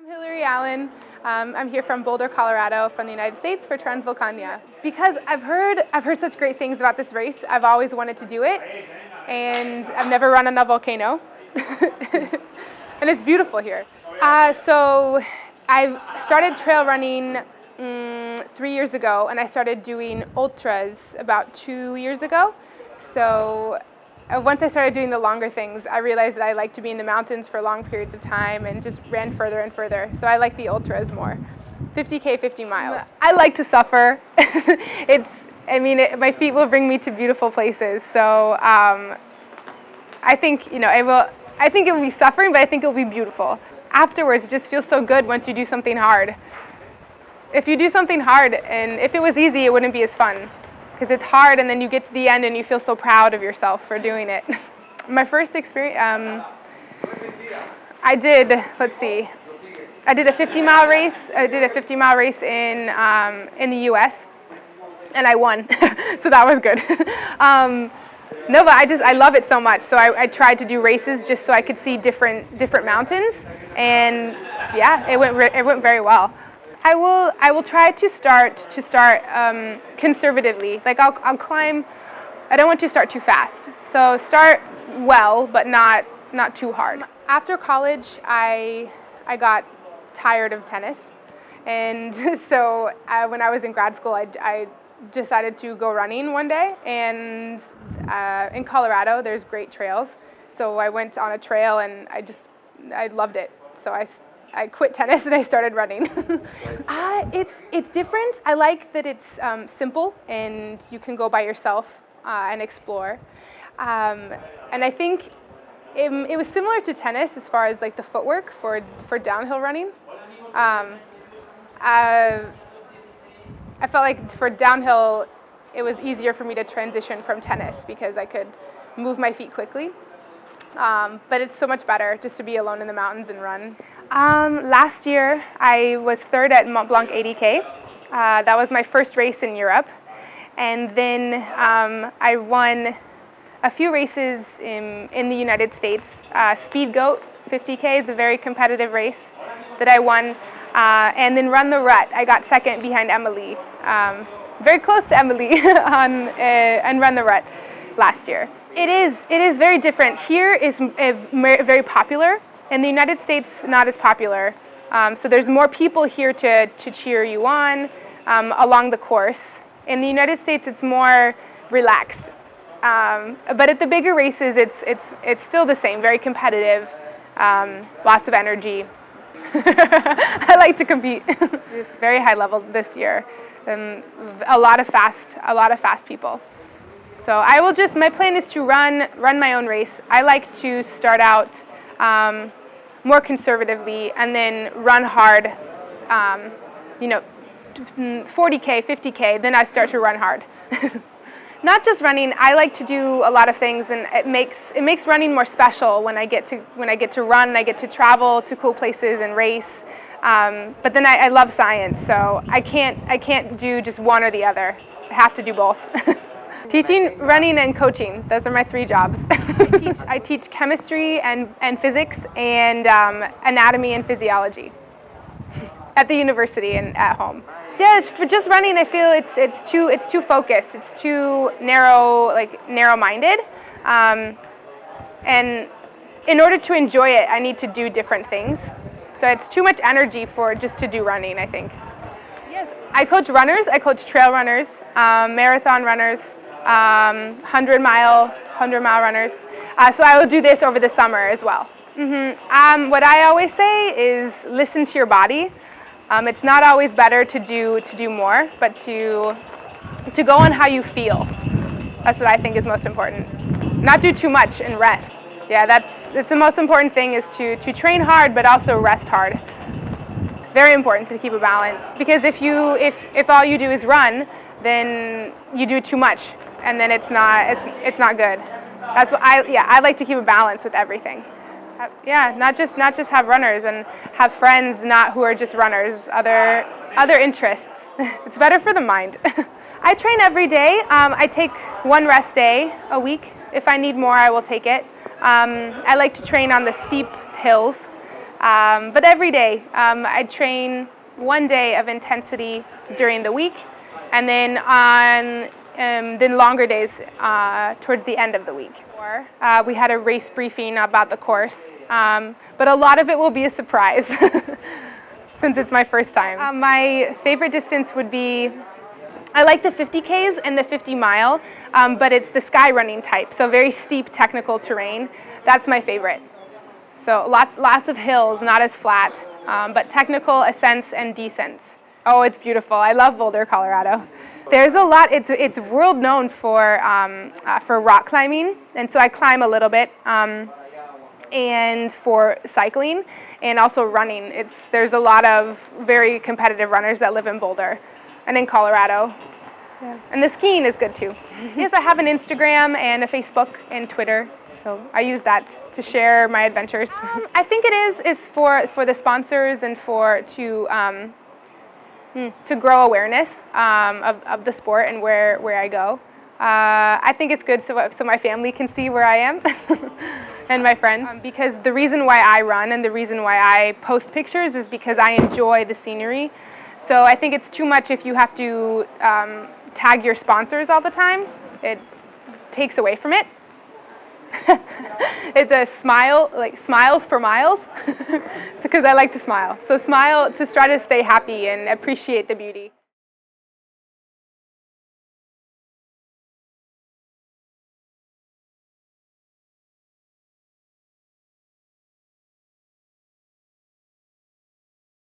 I'm Hillary Allen. I'm here from Boulder, Colorado, from the United States for Transvulcania. Because I've heard such great things about this race, I've always wanted to do it, and I've never run on a volcano, and it's beautiful here. So I've started trail running 3 years ago, and I started doing ultras about 2 years ago. So once I started doing the longer things, I realized that I like to be in the mountains for long periods of time and just ran further and further. So I like the ultras more. 50K, 50 miles. I like to suffer. My feet will bring me to beautiful places. So I think, I think it will be suffering, but I think it will be beautiful. Afterwards, it just feels so good once you do something hard. If you do something hard, and if it was easy, it wouldn't be as fun. Because it's hard, and then you get to the end and you feel so proud of yourself for doing it. My first experience, I did a 50-mile race. I did a 50-mile race in the U.S. and I won, so that was good. No, but I love it so much. So I tried to do races just so I could see different mountains, and yeah, it went very well. I will try to start conservatively. Like I'll climb. I don't want to start too fast. So start well, but not too hard. After college, I got tired of tennis, and so when I was in grad school, I decided to go running one day. And in Colorado, there's great trails. So I went on a trail, and I loved it. So I quit tennis and I started running. It's different. I like that it's simple and you can go by yourself and explore. And I think it was similar to tennis as far as like the footwork for downhill running. I felt like for downhill, it was easier for me to transition from tennis because I could move my feet quickly. But it's so much better just to be alone in the mountains and run. Last year, I was third at Mont Blanc 80K. That was my first race in Europe. And then I won a few races in the United States. Speed Goat 50K is a very competitive race that I won. And then Run the Rut, I got second behind Emily. Very close to Emily and Run the Rut last year. It is very different. Here is very popular. In the United States, not as popular. So there's more people here to cheer you on along the course. In the United States, it's more relaxed. But at the bigger races, it's still the same, very competitive, lots of energy. I like to compete. It's very high level this year. A lot of fast people. So my plan is to run my own race. I like to start out more conservatively and then run hard, 40K, 50K, then I start to run hard. Not just running, I like to do a lot of things, and it makes running more special when I get to run and I get to travel to cool places and race. But then I love science, so I can't do just one or the other. I have to do both. Teaching, running, and coaching. Those are my 3 jobs. I teach chemistry and physics and anatomy and physiology at the university and at home. Yeah, for just running, I feel it's too focused. It's too narrow-minded. And in order to enjoy it, I need to do different things. So it's too much energy to do running, I think. Yes, I coach runners. I coach trail runners, marathon runners. 100-mile runners. So I will do this over the summer as well. What I always say is listen to your body. It's not always better to do more, but to go on how you feel. That's what I think is most important. Not do too much and rest. Yeah, that's the most important thing, is to train hard but also rest hard. Very important to keep a balance, because if all you do is run, then you do too much, and then it's not good. That's what I like to keep a balance with everything. Yeah, not just have runners, and have friends who are just runners, other interests. It's better for the mind. I train every day. I take one rest day a week. If I need more, I will take it. I like to train on the steep hills. But every day, I train 1 day of intensity during the week, and then on then longer days towards the end of the week. We had a race briefing about the course, but a lot of it will be a surprise since it's my first time. My favorite distance would be, I like the 50Ks and the 50 mile, but it's the sky running type, so very steep technical terrain. That's my favorite. So lots of hills, not as flat, but technical ascents and descents. Oh, it's beautiful. I love Boulder, Colorado. There's a lot. It's world known for rock climbing, and so I climb a little bit, and for cycling and also running. There's a lot of very competitive runners that live in Boulder and in Colorado. Yeah. And the skiing is good too. Yes, I have an Instagram and a Facebook and Twitter, so I use that to share my adventures. I think it is for the sponsors and to grow awareness of the sport and where I go. I think it's good so my family can see where I am and my friends, because the reason why I run and the reason why I post pictures is because I enjoy the scenery. So I think it's too much if you have to tag your sponsors all the time. It takes away from it. It's a smile, like smiles for miles. It's because I like to smile. So smile to try to stay happy and appreciate the beauty.